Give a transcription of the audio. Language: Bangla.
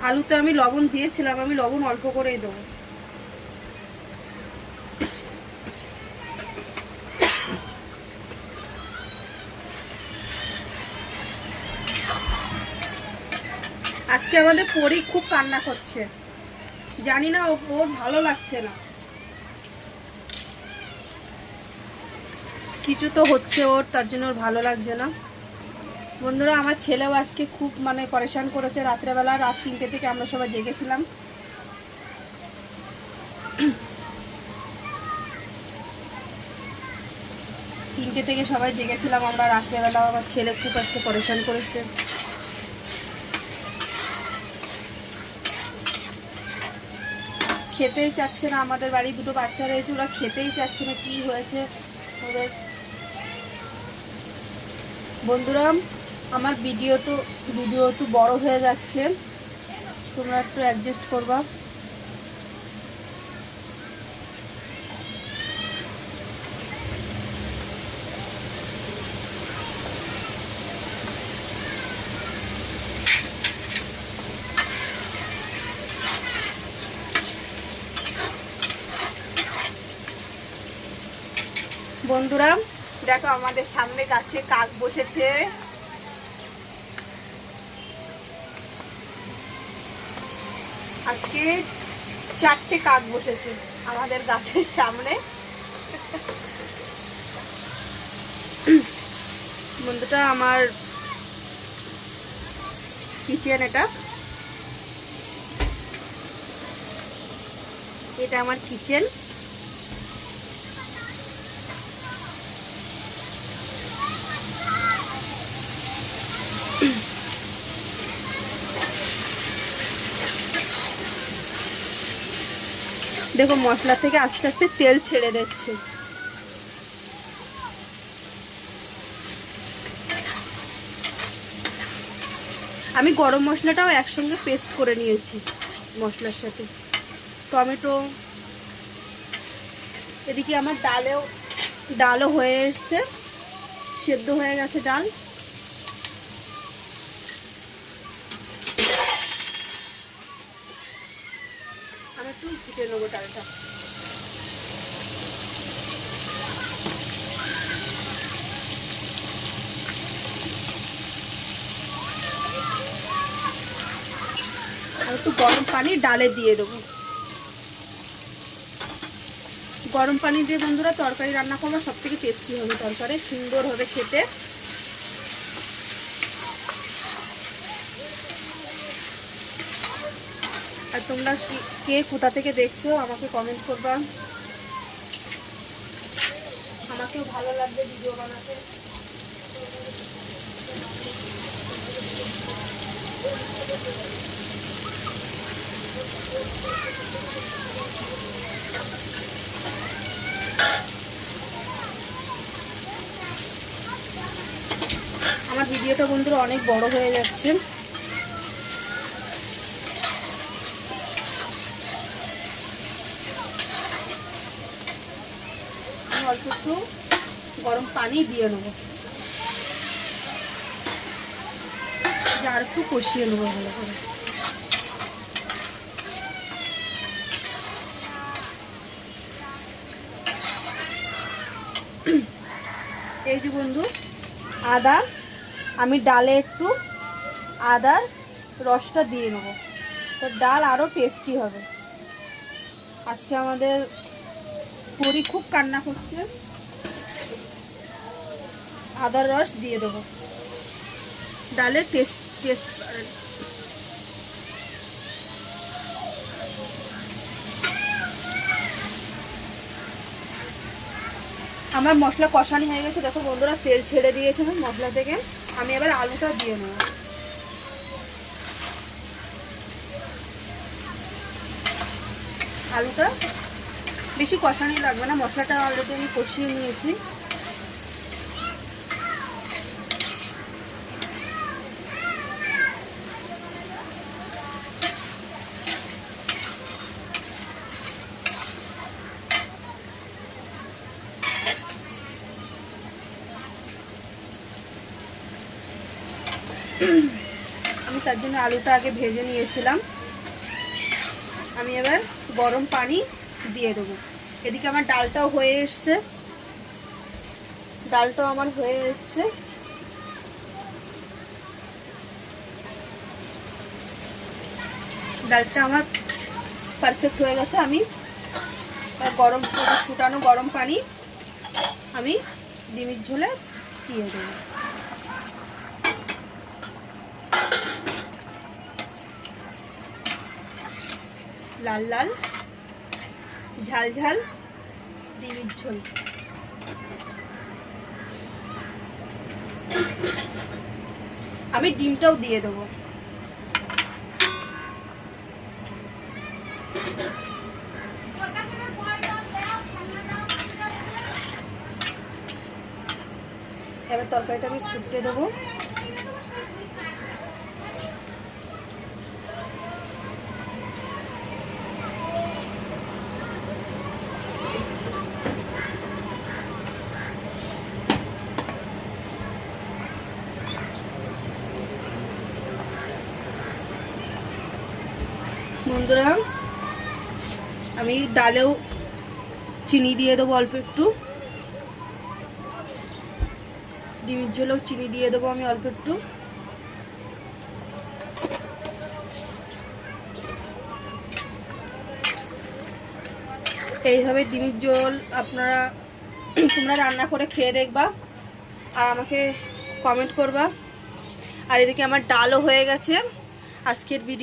আলুতে আমি লবণ দিয়েছিলাম, আমি লবণ অল্প করেই দেবো। আজকে আমাদের পরি খুব কান্না করছে, জানি না ওর ভালো লাগছে না, কিছু তো হচ্ছে ওর, তার জন্য ওর ভালো লাগছে না। বন্ধুরা, আমার ছেলেও আজকে খুব মানে পরেশান করেছে। রাত্রেবেলা রাত 3টে থেকে আমরা সবাই জেগেছিলাম। তিনটে থেকে সবাই জেগেছিলাম আমরা রাত্রেবেলা। আমার ছেলে খুব আজকে পরেশান করেছে। খেতেই চাচ্ছে না, আমাদের বাড়ি দুটো বাচ্চা রয়েছে, ওরা খেতেই চাচ্ছে না, কি হয়েছে ওদের। বন্ধুরা, আমার ভিডিও একটু বড় হয়ে যাচ্ছে, তোমরা একটু অ্যাডজাস্ট করবা। বন্ধুরা দেখো, আমাদের সামনে গাছে কাক বসেছে। আজকে 4টে কাক বসেছে আমাদের গাছের সামনে। বন্ধুটা, আমার কিচেন, এটা আমার কিচেন। দেখো, মশলা থেকে আস্তে আস্তে তেল ছেড়ে দিচ্ছে। আমি গরম মশলাটাও একসঙ্গে পেস্ট করে নিয়েছি মশলার সাথে, টমেটো। এদিকে আমার ডালও হয়ে এসছে, সেদ্ধ হয়ে গেছে ডাল। আমি একটু ফুটে নেবো ডালটা। আর একটু গরম পানি ডালে দিয়ে দেবো। গরম পানি দিয়ে বন্ধুরা তরকারি রান্না করলে সব থেকে টেস্টি হবে, তরকারি সুন্দর হবে খেতে। আর তোমরা কে কোথা থেকে দেখছো আমাকে কমেন্ট করবা, আমাকেও ভালো লাগবে ভিডিও বানাতে। আমার ভিডিওটা বন্ধুরা অনেক বড় হয়ে যাচ্ছে। আমি অল্প একটু গরম পানি দিয়ে নেবো, আর একটু কষিয়ে নেবো ভালো করে। এই যে বন্ধু, আদা, আমি ডালে একটু আদার রসটা দিয়ে নেবো, তো ডাল আরও টেস্টি হবে। আজকে আমাদের পরি খুব কান্না করছে, আদার রস দিয়ে দেবো, ডালের টেস্ট। আমার মশলা কষানি হয়ে গেছে, দেখো বন্ধুরা তেল ছেড়ে দিয়েছে মশলা থেকে। আমি এবার আলুটা দিয়ে নেব। আলুটা বেশি কষানি লাগবে না, মশলাটা অলরেডি আমি কষিয়ে নিয়েছি। আমি তার জন্য আলুটা আগে ভেজে নিয়েছিলাম। আমি এবার গরম পানি দিয়ে দেবো। এদিকে আমার ডালটাও হয়ে এসছে, ডালটাও আমার হয়ে এসছে। ডালটা আমার পারফেক্ট হয়ে গেছে। আমি গরম ফুটানো গরম পানি আমি ডিমের ঝোলে দিয়ে দেবো। লাল লাল ঝাল ঝাল ডিমের ঝোল। আমি ডিমটাও দিয়ে দেবো। এবার তরকারিটা আমি ফুটতে দেবো। বন্ধুরা, আমি ডালেও চিনি দিয়ে দেবো অল্প একটু, ডিমের ঝোলেও চিনি দিয়ে দেবো আমি অল্প একটু। এইভাবে ডিমের ঝোল তোমরা রান্না করে খেয়ে দেখবা আর আমাকে কমেন্ট করবা। আর এদিকে আমার ডালও হয়ে গেছে। আজকের ভিডিও